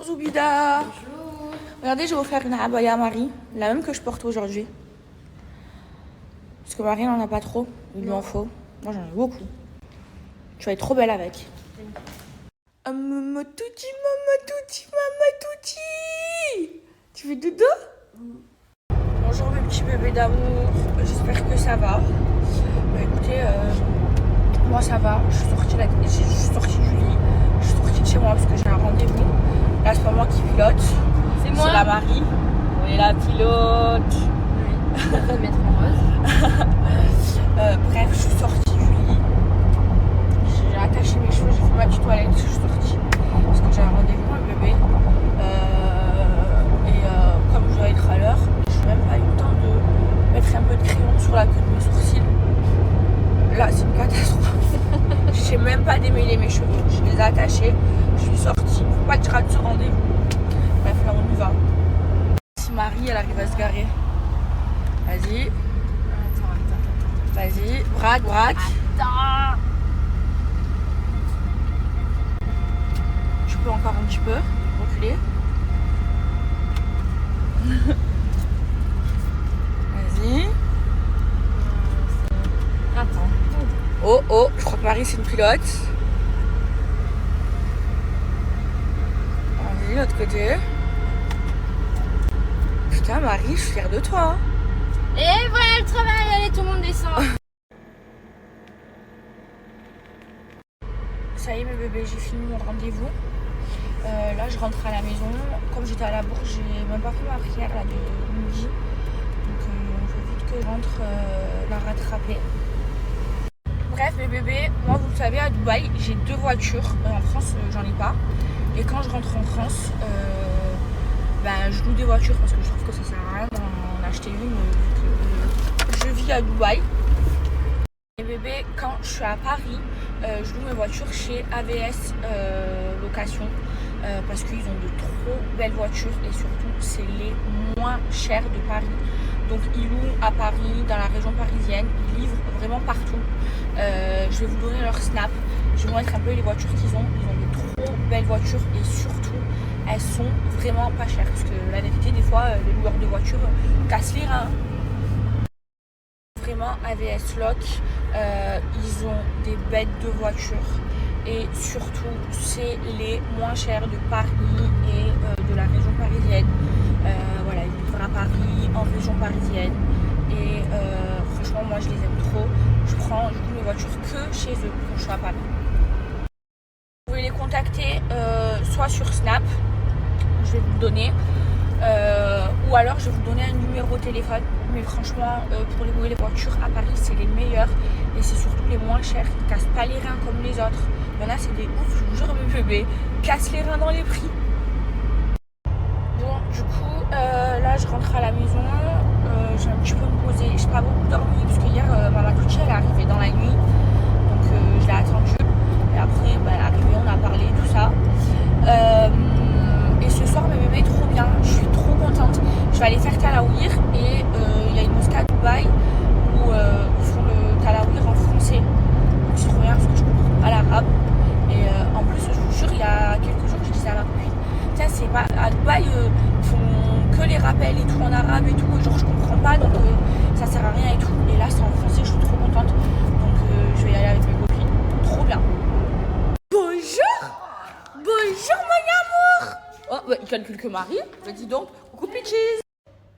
Bonjour Zoubida. Bonjour. Regardez, je vais vous faire une abaya à Marie, la même que je porte aujourd'hui. Parce que Marie n'en a pas trop, il lui en faut. Moi j'en ai beaucoup. Tu vas être trop belle avec. Maman touti, maman touti. Tu fais dodo? Bonjour mes petits bébés d'amour, j'espère que ça va. Bah écoutez, moi ça va, je suis sortie du lit, je suis sortie de chez moi parce que j'ai un rendez-vous. Là c'est pas moi qui pilote, C'est moi. c'est la Marie. On est la pilote. Oui, on va mettre en rose. Bref, je suis sortie du lit. J'ai attaché mes cheveux, j'ai fait ma petite toilette, je suis sortie. Parce que j'ai un rendez-vous avec le bébé. Comme je dois être à l'heure, je n'ai même pas eu le temps de mettre un peu de crayon sur la queue de mes sourcils. Là, c'est une catastrophe. Je sais même pas démêler mes cheveux. Je les ai attachés, je suis sortie. Faut pas que je rate ce rendez-vous. Bref, là, on y va. Si Marie, elle arrive à se garer. Vas-y. Attends. Vas-y, braque. Attends. Tu peux encore un petit peu reculer. Vas-y. Attends. Oh, je crois que Marie c'est une pilote. Vas-y, l'autre côté. Putain, Marie, je suis fière de toi. Et voilà le travail, allez, tout le monde descend. Ça y est, mes bébés, j'ai fini mon rendez-vous. Là, je rentre à la maison. Comme j'étais à la bourse, j'ai même pas fait ma prière là, de midi. Donc, il faut vite que je rentre la rattraper. Bref, mes bébés, moi, vous le savez, à Dubaï, j'ai 2 voitures. En France, j'en ai pas. Et quand je rentre en France, je loue des voitures parce que je trouve que ça sert à rien d'en acheter une vu que je vis à Dubaï. Les bébés, quand je suis à Paris, je loue mes voitures chez AVS Location parce qu'ils ont de trop belles voitures et surtout c'est les moins chères de Paris. Donc ils louent à Paris, dans la région parisienne, ils livrent vraiment partout. Je vais vous donner leur snap, je vais vous montrer un peu les voitures qu'ils ont. Ils ont de trop belles voitures et surtout elles sont vraiment pas chères parce que la vérité des fois les loueurs de voitures cassent les reins. Vraiment AVS Loc, ils ont des bêtes de voitures et surtout c'est les moins chers de Paris et de la région parisienne. Voilà, ils livrent à Paris, en région parisienne et franchement moi je les aime trop. Je prends du coup mes voitures que chez eux quand je suis à Paris. Vous pouvez les contacter soit sur Snap, je vais vous le donner. Ou alors je vais vous donner un numéro de téléphone, mais franchement pour louer les voitures à Paris c'est les meilleurs et c'est surtout les moins chers, ils cassent pas les reins comme les autres. Il y en a c'est des ouf, je vous jure mes bébés, cassent les reins dans les prix. Bon du coup là je rentre à la maison, j'ai un petit peu me poser, j'ai pas beaucoup dormi parce que hier Maman Touchi elle est arrivée dans la nuit, donc je l'ai attendue et après elle est arrivée, on a parlé tout ça. Et ce soir mes bébés trop bien, je suis trop contente. Je vais aller faire Talawir et il y a une mosquée à Dubaï où ils font le Talawir en français. Donc c'est trop bien parce que je comprends pas l'arabe. Et en plus je vous jure il y a quelques jours je disais à ma copine, tiens c'est pas à Dubaï ils font que les rappels et tout en arabe et tout, et genre je comprends pas donc ça sert à rien et tout. Et là c'est en français, je suis trop contente. Donc je vais y aller avec mes copines, trop bien. Bonjour mon amour. Oh, il calcule que Marie. Bah, dis donc, coucou Peaches.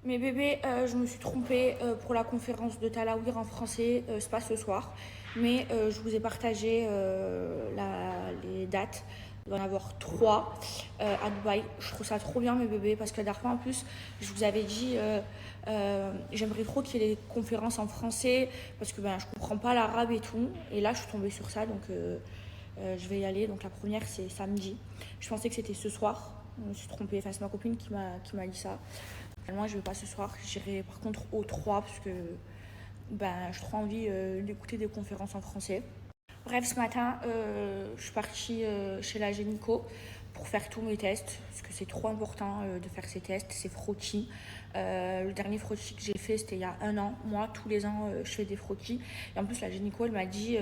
Mes bébés, je me suis trompée pour la conférence de Talawir en français, c'est pas ce soir. Mais je vous ai partagé les dates. Il va y en avoir 3 à Dubaï. Je trouve ça trop bien mes bébés parce que la dernière fois en plus, je vous avais dit j'aimerais trop qu'il y ait des conférences en français parce que je comprends pas l'arabe et tout. Et là, je suis tombée sur ça donc je vais y aller. Donc la première c'est samedi. Je pensais que c'était ce soir. Je me suis trompée. Enfin, c'est ma copine qui m'a dit ça. Moi, je vais pas ce soir. J'irai par contre au 3 parce que j'ai trop envie d'écouter des conférences en français. Bref, ce matin, je suis partie chez la gynéco pour faire tous mes tests parce que c'est trop important de faire ces tests. C'est frottis. Le dernier frottis que j'ai fait, c'était il y a 1 an. Moi, tous les ans, je fais des frottis. Et en plus, la gynéco, elle m'a dit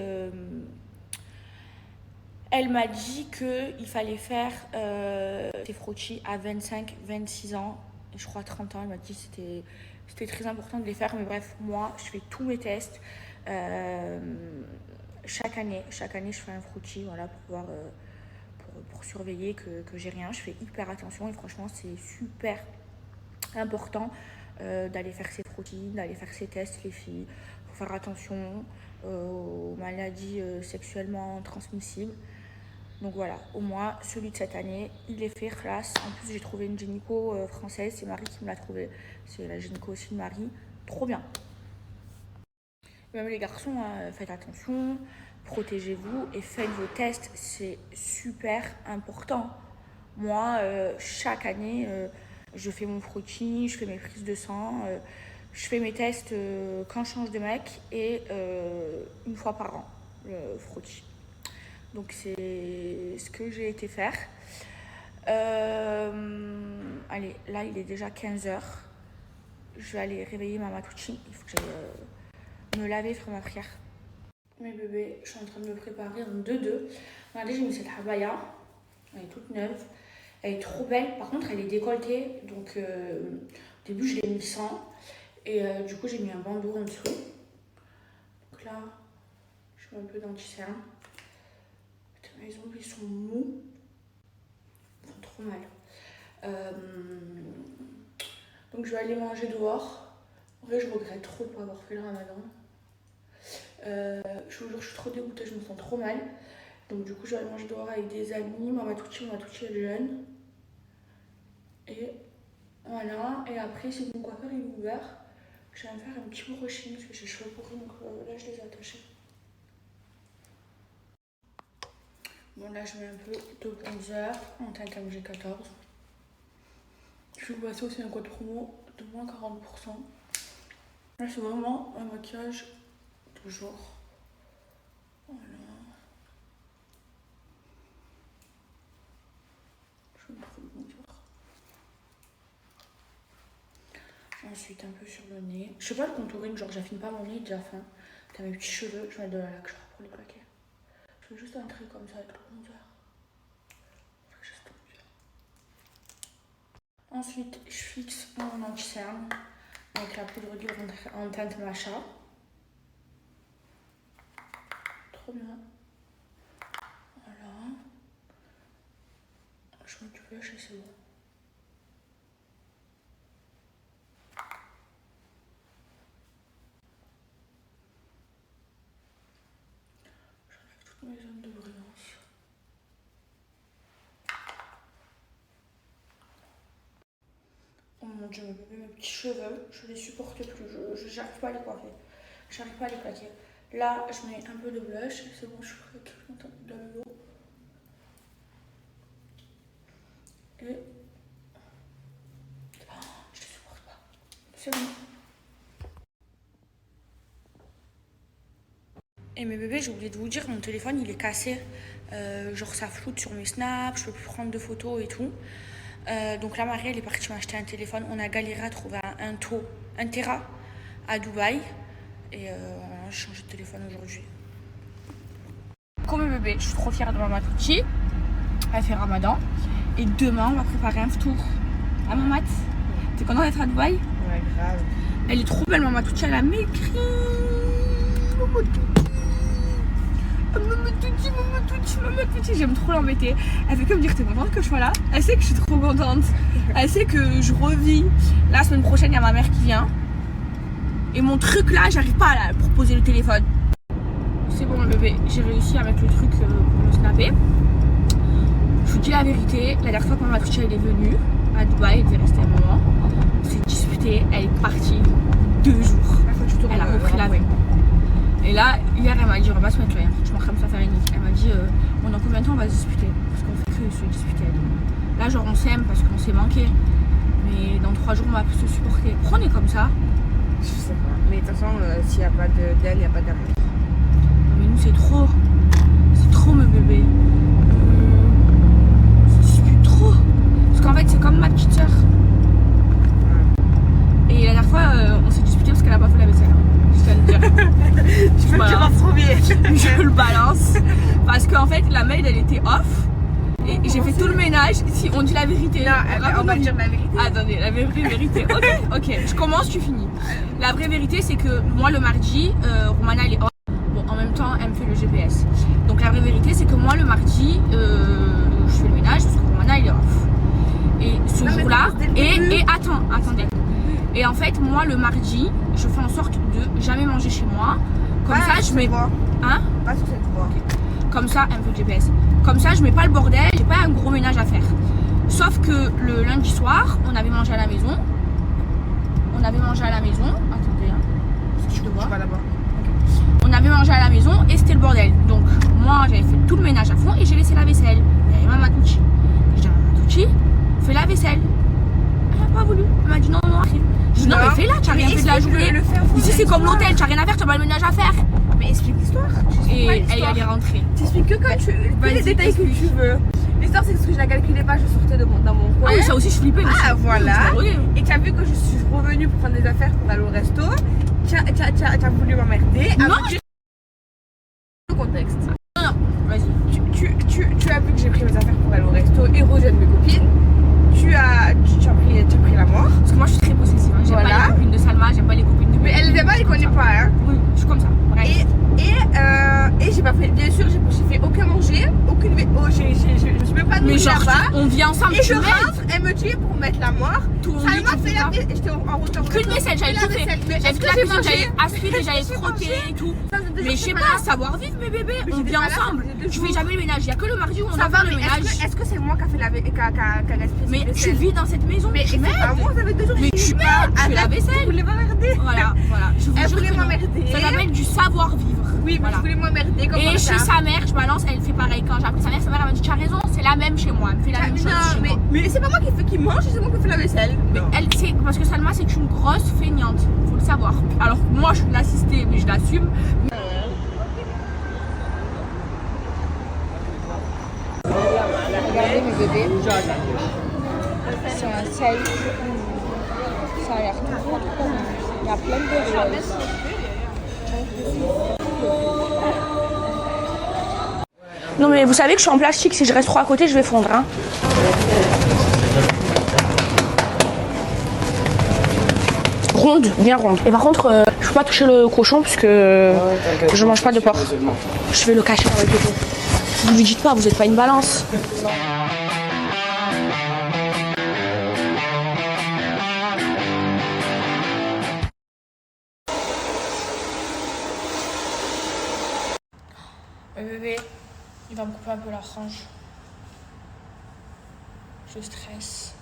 Elle m'a dit qu'il fallait faire des frottis à 25, 26 ans, et je crois 30 ans. Elle m'a dit que c'était très important de les faire. Mais bref, moi, je fais tous mes tests. Chaque année, je fais un frottis, voilà, pour pouvoir pour surveiller que j'ai rien. Je fais hyper attention et franchement, c'est super important d'aller faire ses frottis, d'aller faire ses tests, les filles. Il faut faire attention aux maladies sexuellement transmissibles. Donc voilà, au moins celui de cette année, il est fait, classe. En plus, j'ai trouvé une gynéco française, c'est Marie qui me l'a trouvé. C'est la gynéco aussi de Marie, trop bien. Même les garçons, faites attention, protégez-vous et faites vos tests, c'est super important. Moi, chaque année, je fais mon frottis, je fais mes prises de sang, je fais mes tests quand je change de mec et une fois par an, le frottis. Donc c'est ce que j'ai été faire. Allez, là il est déjà 15h. Je vais aller réveiller ma Matucci. Il faut que j'aille me laver, faire ma prière. Mes bébés, je suis en train de me préparer en 2-2. Regardez, j'ai mis cette abaya. Elle est toute neuve. Elle est trop belle. Par contre, elle est décolletée. Donc au début, je l'ai mis sans. Et du coup, j'ai mis un bandeau en dessous. Donc là, je mets un peu d'anti-cerne. Les ongles ils sont mous, ils font trop mal. Donc je vais aller manger dehors. En vrai, je regrette trop de ne pas avoir fait le ramadan. Je vous jure, je suis trop dégoûtée, je me sens trop mal. Donc du coup, je vais aller manger dehors avec des amis. Ma Matucci est jeune. Et voilà. Et après, si mon coiffeur est ouvert, je vais me faire un petit brushing parce que j'ai les cheveux pourris. Donc là, je les ai attachés. Bon, là je mets un peu de bronzer en teinte MG14. Je vais vous passer aussi un code promo de moins 40%. Là c'est vraiment un maquillage de jour. Voilà. Je vais mettre le bronzer. Ensuite un peu sur le nez. Je sais pas le contouring, genre j'affine pas mon nez, déjà fin. T'as mes petits cheveux, je vais mettre de la laque pour les plaquer. Je fais juste un trait comme ça avec le bronzer. Ensuite, je fixe mon anti-cerne avec la poudre d'huile en teinte matcha. Trop bien. Voilà. Je mets du blush et c'est bon. J'enlève toutes mes zones de brillance. Oh mon dieu, mes petits cheveux, je les supporte plus, j'arrive pas à les coiffer, j'arrive pas à les plaquer. Là, je mets un peu de blush, c'est bon, je suis prête, je suis de l'eau. Et... Oh, je les supporte pas, c'est bon. Et mes bébés, j'ai oublié de vous dire, mon téléphone il est cassé, genre ça floute sur mes snaps, je peux plus prendre de photos et tout. Donc là, Marie, elle est partie m'acheter un téléphone. On a galéré à trouver un Tera à Dubaï. Et j'ai changé de téléphone aujourd'hui. Comme mes bébés, je suis trop fière de ma Matucci. Elle fait Ramadan. Et demain, on va préparer un tour à ma mat. T'es contente d'être à Dubaï? Ouais, grave. Elle est trop belle, ma Matucci. Elle a maigri. Maman, j'aime trop l'embêter. Elle fait comme dire t'es contente que je sois là. Elle sait que je suis trop contente. Elle sait que je revis. La semaine prochaine, il y a ma mère qui vient. Et mon truc là, j'arrive pas à proposer le téléphone. C'est bon, bébé, j'ai réussi à mettre le truc pour me snapper. Je vous dis la vérité, la dernière fois que ma Matucci elle est venue à Dubaï, elle devait rester un moment. On s'est disputé, elle est partie 2 jours. Elle a repris l'avion. Et là, hier, elle m'a dit, on va se mettre là, je m'en ça faire une. Elle m'a dit, dans combien de temps on va se disputer? Parce qu'on fait que se disputer. Là, genre, on s'aime parce qu'on s'est manqué. Mais dans 3 jours, on va plus se supporter. Prenez comme ça. Je sais pas. Mais de toute façon, s'il n'y a pas d'elle, il n'y a pas d'amour. Mais nous, c'est trop. C'est trop, mes bébés. On se dispute trop. Parce qu'en fait, c'est comme ma petite soeur. Ouais. Et la dernière fois, on s'est disputé parce qu'elle a pas fait la vaisselle. Je peux le dire en premier. Je le balance. Parce qu'en fait, la maid, elle était vérité off. Et j'ai fait tout le ménage. Si on dit la vérité. Non, on va dire la vérité. Attendez, la vraie vérité. Ok, je commence, tu finis. La vraie vérité, c'est que moi, le mardi, Romana, elle est off. Bon, en même temps, elle me fait le GPS. Donc, la vraie vérité, c'est que moi, le mardi, je fais le ménage parce que Romana, elle est off. Et ce jour-là, et attendez. Et en fait, moi, le mardi, je fais en sorte de jamais manger chez moi. Comme ça, je mets. Hein? Pas sur cette voie. Comme ça, un peu de GPS. Comme ça, je mets pas le bordel, j'ai pas un gros ménage à faire. Sauf que le lundi soir, on avait mangé à la maison. Attendez, hein. Si tu le vois. On avait mangé à la maison et c'était le bordel. Donc, moi, j'avais fait tout le ménage à fond et j'ai laissé la vaisselle. Il y avait Maman Touchi. J'ai dit à Maman Touchi, fais la vaisselle. Elle n'a pas voulu. Elle m'a dit non, arrive. Je dis non, mais fais-la, tu n'as rien fait de la journée. Ici, c'est comme l'hôtel, tu n'as rien à faire, tu n'as pas le ménage à faire. Mais explique l'histoire. Et elle est rentrée. T'expliques que quand tu les détails que tu veux. L'histoire, c'est que je la calculais pas, je sortais dans mon coin. Ah oui, ça aussi, je flippais. Ah, voilà. Et tu as vu que je suis revenue pour prendre des affaires pour aller au resto. Tu as voulu m'emmerder. Non, le contexte. Non, vas-y. Tu as vu que j'ai pris mes affaires pour aller au resto et rejoindre mes copines. Tu as pris la mort. Parce que moi, je suis très possessive. Hein. J'aime pas les copines de Salma, j'aime pas les copines de. Mais elle les connaît pas, hein. Oui, je suis comme ça. Et j'ai pas fait, bien sûr, j'ai fait aucun manger, aucune. Je suis même pas nourrie là-bas. On vit ensemble. Et je rentre, elle me dit pour mettre la mort. Ça m'a fait la vaisselle. J'étais en retard. Qu'une vaisselle, j'avais tout fait. J'avais fait la cuisine, j'avais aspiré, j'avais frotté et tout. Mais je sais pas, savoir vivre, mes bébés. On vit ensemble. Je fais jamais le ménage. Il y a que le mardi où on va faire le ménage. Est-ce que c'est moi qui a fait la vaisselle? Mais tu vis dans cette maison. Mais c'est pas moi, ça fait 2 jours. Mais tu m'aides, tu fais la vaisselle. Vous voulez m'emmerder? Voilà. Je vous jure que ça s'appelle du savoir-vivre. Oui, mais je voulais m'emmerder comme ça. Et chez sa mère, je balance, elle fait pareil. Quand j'ai appris sa mère m'a dit tu as raison, c'est la même chez moi. Elle me fait la même chose chez moi. Mais c'est pas moi qui mange, c'est moi qui fais la vaisselle. Mais elle, c'est parce que Salma, c'est une grosse feignante, faut le savoir. Alors moi, je suis l'assistée, mais je l'assume. Regardez mes bébés. C'est un sel. Ça a l'air trop bon. Il y a plein de choses. Non mais vous savez que je suis en plastique, si je reste trop à côté, je vais fondre. Hein. Ronde, bien ronde. Et par contre, je peux pas toucher le cochon parce que je mange pas de porc. Je vais le cacher avec le pot. Vous lui dites pas, vous êtes pas une balance. Bébé, il va me couper un peu la frange. Je stresse.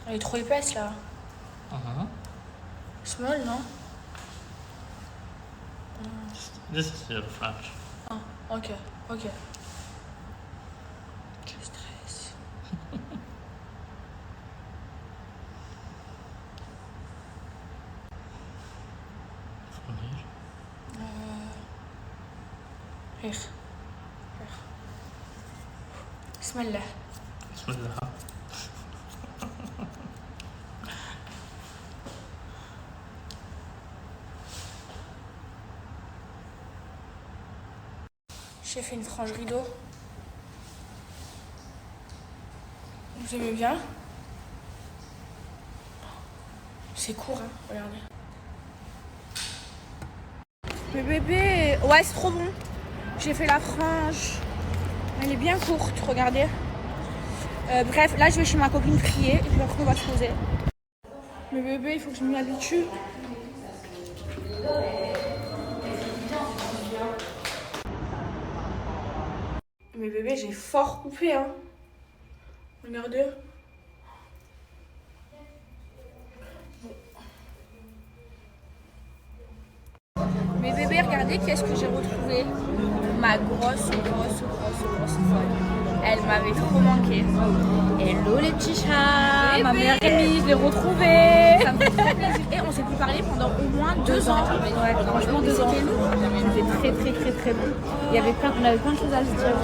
Elle est trop épaisse là. Small, non? This is your flash. Ah, ok. Je stresse. From here. Hier. Bismillah. Bismillah. J'ai fait une frange rideau. Vous aimez bien? C'est court, hein, regardez. Mais bébé, ouais, c'est trop bon. J'ai fait la frange. Elle est bien courte, regardez. Bref, là je vais chez ma copine prier et puis après on va se poser. Mais bébé, il faut que je m'y habitue. Mais bébé, j'ai fort coupé, hein. Regardez. Mais bébé, regardez qu'est-ce que j'ai retrouvé. Ma grosse folle. Elle m'avait trop manqué. Hello les petits chats, Bébé. ma meilleure amie, je l'ai retrouvée. Ça me fait trop plaisir. Et on s'est plus parlé pendant au moins 2 ans. Ouais, franchement 2 ans. C'était lourd. C'était très bon. On avait plein de choses à se dire.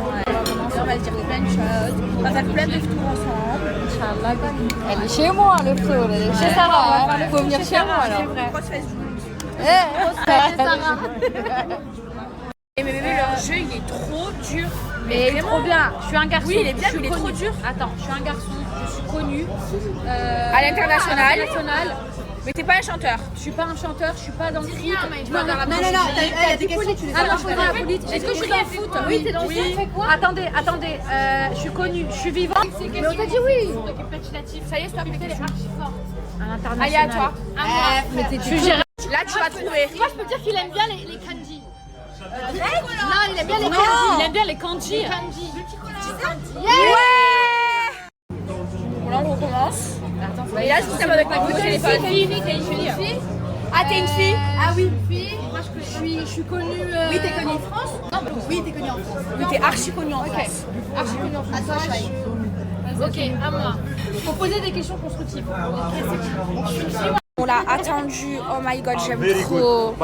On va se dire plein de choses. On va faire plein de tours ensemble. Inch'Allah. Elle est chez moi le flow, elle est chez Sarah. Il faut venir chez moi alors. C'est vrai. Grosse fesse Et mes bébés, leur jeu il est trop dur. Mais il est trop bien. Je suis un garçon. Oui, il est bien, je mais suis il est trop connu. dur. Attends, je suis un garçon. Je suis connu À l'international. Mais t'es pas un chanteur. Je suis pas un chanteur. Je suis pas dans le foot. Non, il y a des questions. Ah non, je suis dans la politique. Est-ce que je suis dans le foot? Oui, t'es dans le foot. Attendez. Je suis connue. Je suis vivante. Mais on t'a dit oui. Ça y est, stop les questions. À l'international. Allez, à toi. Mais t'es Là, tu vas trouver. Moi, je peux dire qu'il aime bien les kanji. Non, il aime bien les kanji. Il aime bien les kanji. Bon, là, on recommence. Attends, Et là, je tape avec ma bouche téléphone. Ah, t'es une fille? Ah oui, fille. Moi, je suis connue. Oui, t'es connue en France. Non, mais oui, t'es connue en France. Oui, t'es archi connue en France. Archi connue en France. À toi, Chai. Ok, à moi. Il faut poser des questions constructives. On l'a attendu. Oh my god, j'aime trop.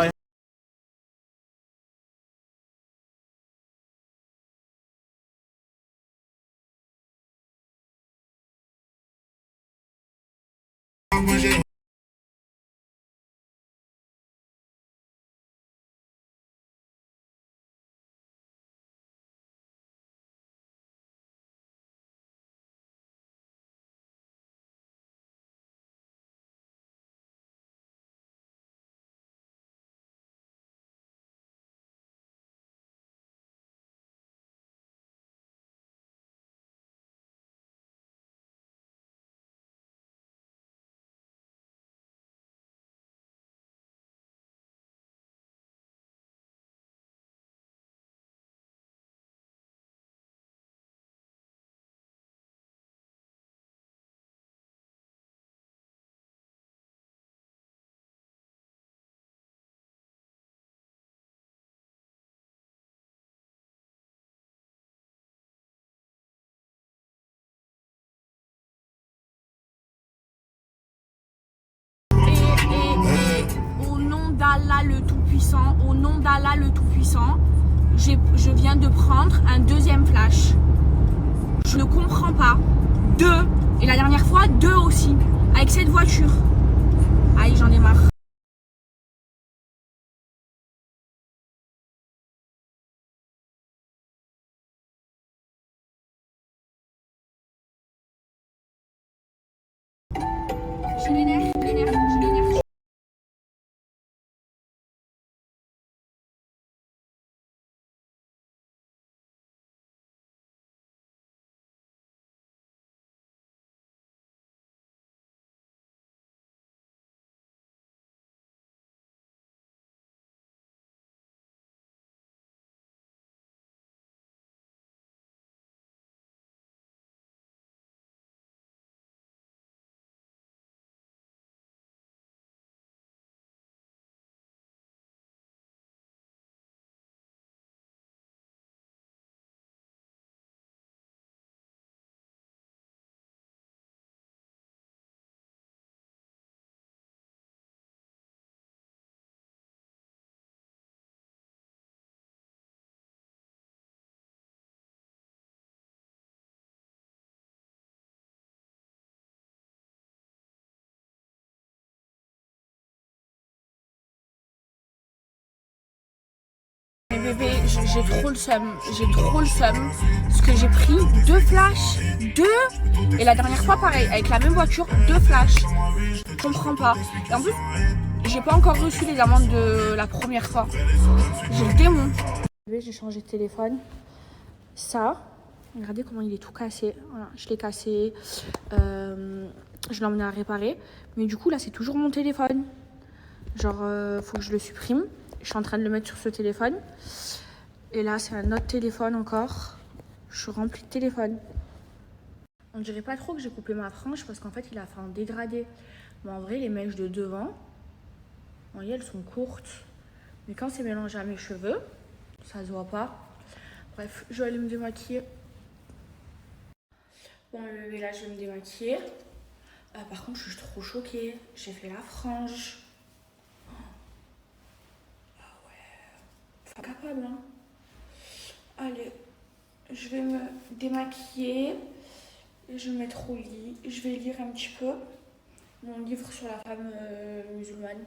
Et au nom d'Allah le Tout-Puissant, au nom d'Allah le Tout-Puissant, je viens de prendre un deuxième flash. Je ne comprends pas. 2. Et la dernière fois, 2 aussi. Avec cette voiture. Aïe, j'en ai marre. J'ai les nerfs, j'ai les nerfs. Mais bébé, j'ai trop le seum. Parce que j'ai pris 2 flashs. 2. Et la dernière fois, pareil, avec la même voiture, 2 flashs. Je comprends pas. Et en plus, j'ai pas encore reçu les amendes de la première fois. J'ai le démon. J'ai changé de téléphone. Ça, regardez comment il est tout cassé. Voilà, je l'ai cassé. Je l'ai emmené à réparer. Mais du coup, là, c'est toujours mon téléphone. Genre, faut que je le supprime. Je suis en train de le mettre sur ce téléphone. Et là, c'est un autre téléphone encore. Je suis remplie de téléphones. On dirait pas trop que j'ai coupé ma frange parce qu'en fait, il a fait un dégradé. Mais en vrai, les mèches de devant, vous voyez, elles sont courtes. Mais quand c'est mélangé à mes cheveux, ça se voit pas. Bref, je vais aller me démaquiller. Bon, bébé, là, je vais me démaquiller. Par contre, je suis trop choquée. J'ai fait la frange. Ah ouais. Pas capable, hein. Allez, je vais me démaquiller. Je vais me mettre au lit. Je vais lire un petit peu mon livre sur la femme musulmane.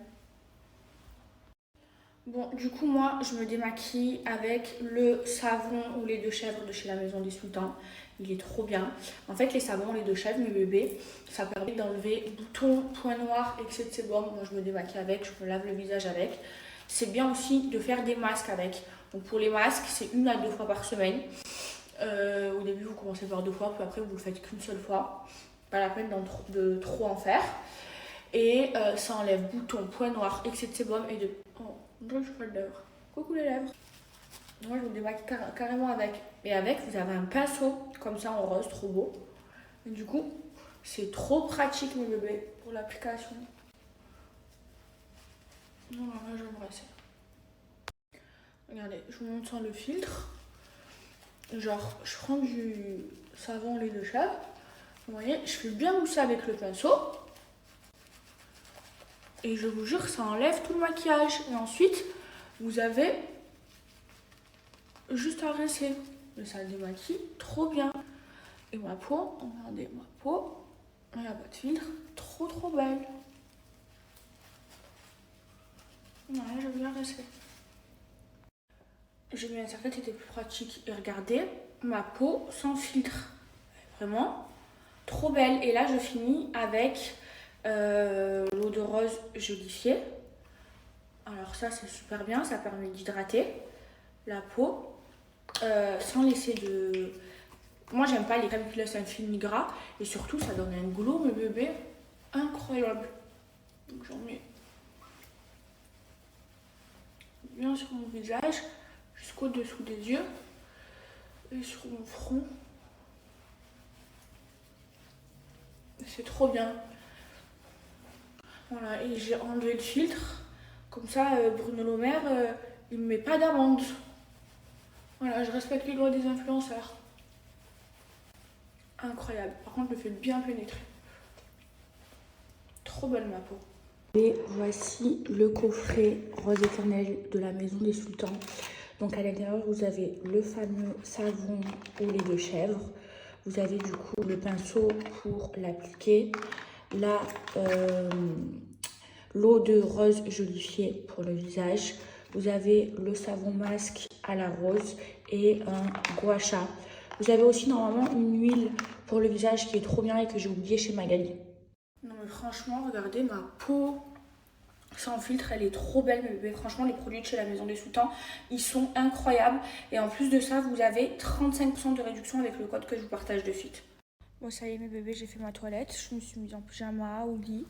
Bon, du coup, moi, je me démaquille avec le savon au lait de chèvre de chez la Maison des Sultans. Il est trop bien. En fait, les savons au lait de chèvre, mes bébés, ça permet d'enlever boutons, points noirs, excès de sébum. Moi, je me démaquille avec, je me lave le visage avec. C'est bien aussi de faire des masques avec. Donc, pour les masques, c'est 1 à 2 fois par semaine. Au début, vous commencez par 2 fois, puis après, vous le faites qu'une seule fois. Pas la peine de trop en faire. Et ça enlève boutons, points noirs, excès de sébum et de... Oh, je suis pas de lèvres. Coucou les lèvres. Moi, je me démaquille carrément avec. Et avec, vous avez un pinceau, comme ça, en rose, trop beau. Et du coup, c'est trop pratique, mes bébés, pour l'application. Non, là, je vais me brasser. Regardez, je vous montre sans le filtre. Genre, je prends du savon au lait de chèvre. Vous voyez, je fais bien mousser avec le pinceau. Et je vous jure, ça enlève tout le maquillage. Et ensuite, vous avez juste à rincer. Mais ça démaquille trop bien. Et ma peau, regardez ma peau. Il n'y a pas de filtre. Trop belle. Ouais, je vais bien rincer. J'ai mis un serre-tête, c'était plus pratique. Et regardez, ma peau sans filtre. Vraiment, trop belle. Et là, je finis avec l'eau de rose gélifiée. Alors ça, c'est super bien. Ça permet d'hydrater la peau sans laisser de... Moi, j'aime pas les crèmes qui laissent un film gras. Et surtout, ça donne un glow, mes bébés, incroyable. Donc, j'en mets bien sur mon visage, jusqu'au dessous des yeux et sur mon front. C'est trop bien. Voilà, et j'ai enlevé le filtre. Comme ça, Bruno Le Maire, il me met pas d'amende. Voilà, je respecte les lois des influenceurs. Incroyable. Par contre, je le fais bien pénétrer. Trop belle ma peau. Et voici le coffret rose éternel de la Maison des Sultans. Donc à l'intérieur, vous avez le fameux savon au lait de chèvre. Vous avez du coup le pinceau pour l'appliquer. Là, l'eau de rose gélifiée pour le visage. Vous avez le savon masque à la rose et un gua sha. Vous avez aussi normalement une huile pour le visage qui est trop bien et que j'ai oublié chez Magali. Non mais franchement, regardez ma peau sans filtre, elle est trop belle mes bébés. Franchement, les produits de chez la Maison des Sultans, ils sont incroyables. Et en plus de ça, vous avez 35% de réduction avec le code que je vous partage de suite. Bon, ça y est mes bébés, j'ai fait ma toilette. Je me suis mise en pyjama au lit.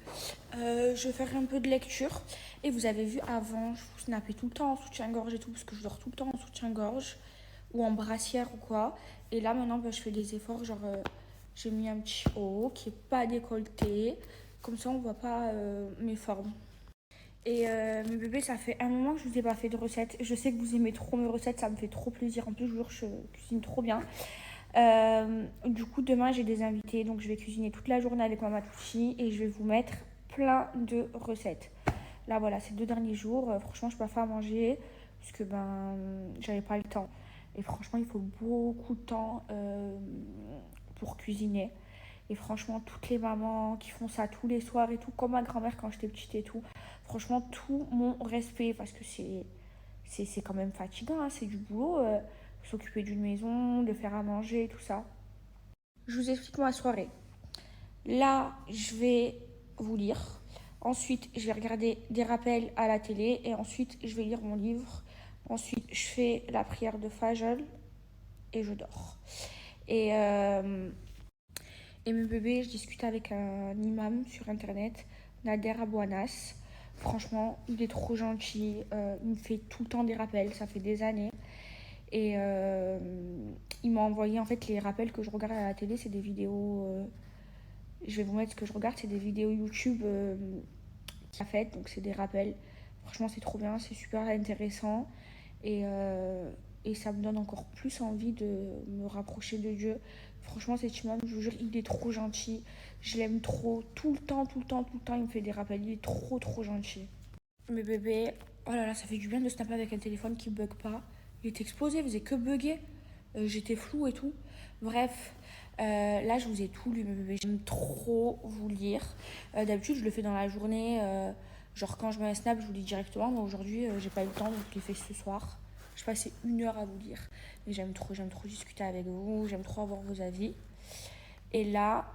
Je vais faire un peu de lecture. Et vous avez vu avant, je vous snappais tout le temps en soutien-gorge et tout, parce que je dors tout le temps en soutien-gorge ou en brassière ou quoi. Et là maintenant, je fais des efforts, genre j'ai mis un petit haut qui est pas décolleté. Comme ça, on voit pas mes formes. Et mes bébés, ça fait un moment que je vous ai pas fait de recettes. Je sais que vous aimez trop mes recettes, ça me fait trop plaisir. En plus, je vous jure, je cuisine trop bien. Du coup, demain, j'ai des invités. Donc, je vais cuisiner toute la journée avec Mama Touchi et je vais vous mettre plein de recettes. Là, voilà, ces 2 derniers jours, franchement, je peux pas faire à manger parce que j'avais pas le temps. Et franchement, il faut beaucoup de temps pour cuisiner. Et franchement, toutes les mamans qui font ça tous les soirs et tout, comme ma grand-mère quand j'étais petite et tout, franchement, tout mon respect parce que c'est quand même fatigant, hein, c'est du boulot, s'occuper d'une maison, de faire à manger, tout ça. Je vous explique ma soirée. Là, je vais vous lire. Ensuite, je vais regarder des rappels à la télé et ensuite, je vais lire mon livre. Ensuite, je fais la prière de Fajr et je dors. Et mes bébés, je discute avec un imam sur internet, Nader Abouanas. Franchement, il est trop gentil. Il me fait tout le temps des rappels, ça fait des années. Et il m'a envoyé en fait les rappels que je regarde à la télé, c'est des vidéos. Je vais vous mettre ce que je regarde, c'est des vidéos YouTube qu'il a faites, donc c'est des rappels. Franchement, c'est trop bien, c'est super intéressant. Et ça me donne encore plus envie de me rapprocher de Dieu. Franchement, cet imam, je vous jure, il est trop gentil. Je l'aime trop. Tout le temps, il me fait des rappels. Il est trop, trop gentil. Mais bébé, oh là là, ça fait du bien de snapper avec un téléphone qui bug pas. Il était explosé, il faisait que bugger. J'étais floue et tout. Bref, là, je vous ai tout lu, mes bébés. J'aime trop vous lire. D'habitude, je le fais dans la journée. Genre, quand je mets un snap, je vous lis directement. Mais aujourd'hui, j'ai pas eu le temps, donc je l'ai fait ce soir. Je passais 1 heure à vous lire. Mais j'aime trop discuter avec vous. J'aime trop avoir vos avis. Et là,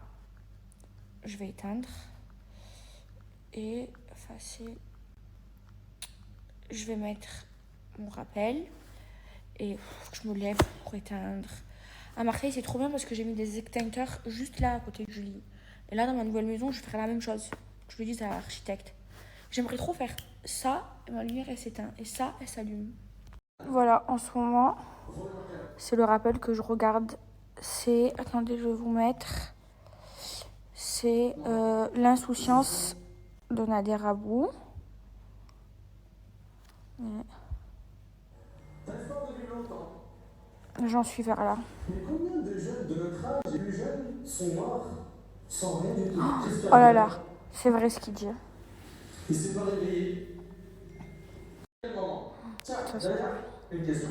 je vais éteindre. Et effacer. Je vais mettre mon rappel. Et je me lève pour éteindre. À Marseille, c'est trop bien parce que j'ai mis des extincteurs juste là à côté du lit. Et là, dans ma nouvelle maison, je ferai la même chose. Je le dis à l'architecte. J'aimerais trop faire ça, et ma lumière elle s'éteint. Et ça, elle s'allume. Voilà, en ce moment, c'est le rappel que je regarde. C'est, attendez, je vais vous mettre. C'est L'insouciance de Nader Abou. J'en suis vers là. Mais combien de jeunes de notre âge et plus jeunes sont morts sans rien du tout? Oh là là, c'est vrai ce qu'il dit. Il s'est pas réveillé. Quel moment? Tiens, d'ailleurs, une question.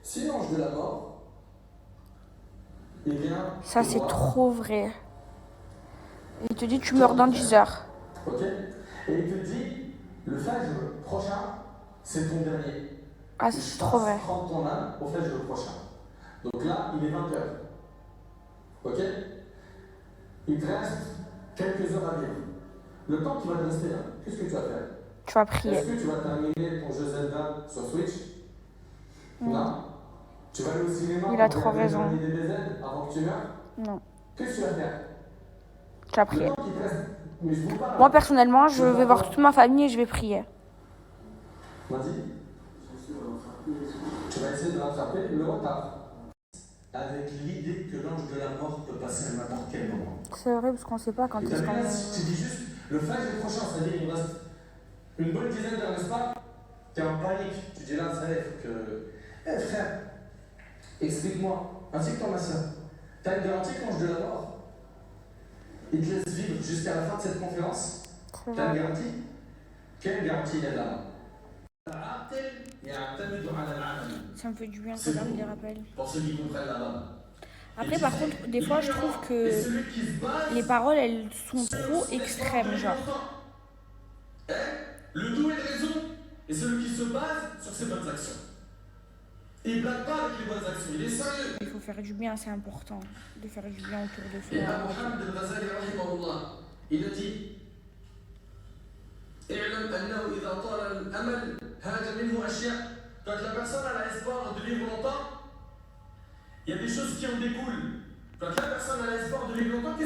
Si l'ange de la mort, il vient. Ça, c'est trop vrai. Il te dit, tu meurs dans 10 heures. Ok? Et il te dit, le fajr prochain, c'est ton dernier. Ah, c'est trop vrai. Prends ton âme au fajr prochain. Donc là, il est 20h. Ok? Il te reste quelques heures à vivre. Le temps qui va te rester là, qu'est-ce que tu vas faire? Tu vas prier. Est-ce que tu vas terminer ton jeu Zelda sur Switch? Non. Tu vas aller au cinéma? Il a trop raison. Des DBZ avant que tu meurs? Non. Qu'est-ce que tu vas faire? Tu vas prier. Le temps qui te reste... Mais je vous parle. Moi, personnellement, je vais voir toute ma famille et je vais prier. Vas-y. Tu vas essayer de rattraper le retard. Avec l'idée que l'ange de la mort peut passer à n'importe quel moment. C'est vrai, parce qu'on sait pas quand est-ce qu'on... Tu dis juste, le fajr prochain, c'est-à-dire il me reste une bonne dizaine d'heures, n'est-ce pas? T'es en panique. Tu dis là, ça y est, il faut que... Eh frère, explique-moi, ainsi que ton ma soeur, t'as une garantie que l'ange de la mort, il te laisse vivre jusqu'à la fin de cette conférence? T'as une garantie? Quelle garantie il y a là? Ça me fait du bien quand même des rappels. Pour ceux qui comprennent là-bas. Après, par contre, des fois, je trouve que les paroles, elles sont trop extrêmes, genre. Le doux est de raison, et celui qui se base sur ses bonnes actions. Il blague pas avec les bonnes actions, il est sérieux. Il faut faire du bien, c'est important de faire du bien autour de Et soi. Mohamed al-Ghazali, il a dit اعلم أنه إذا طال الأمل هاج منه أشياء. Quand la personne a l'espoir de vivre longtemps, il y a des choses qui en découlent. Quand la personne a l'espoir de vivre longtemps,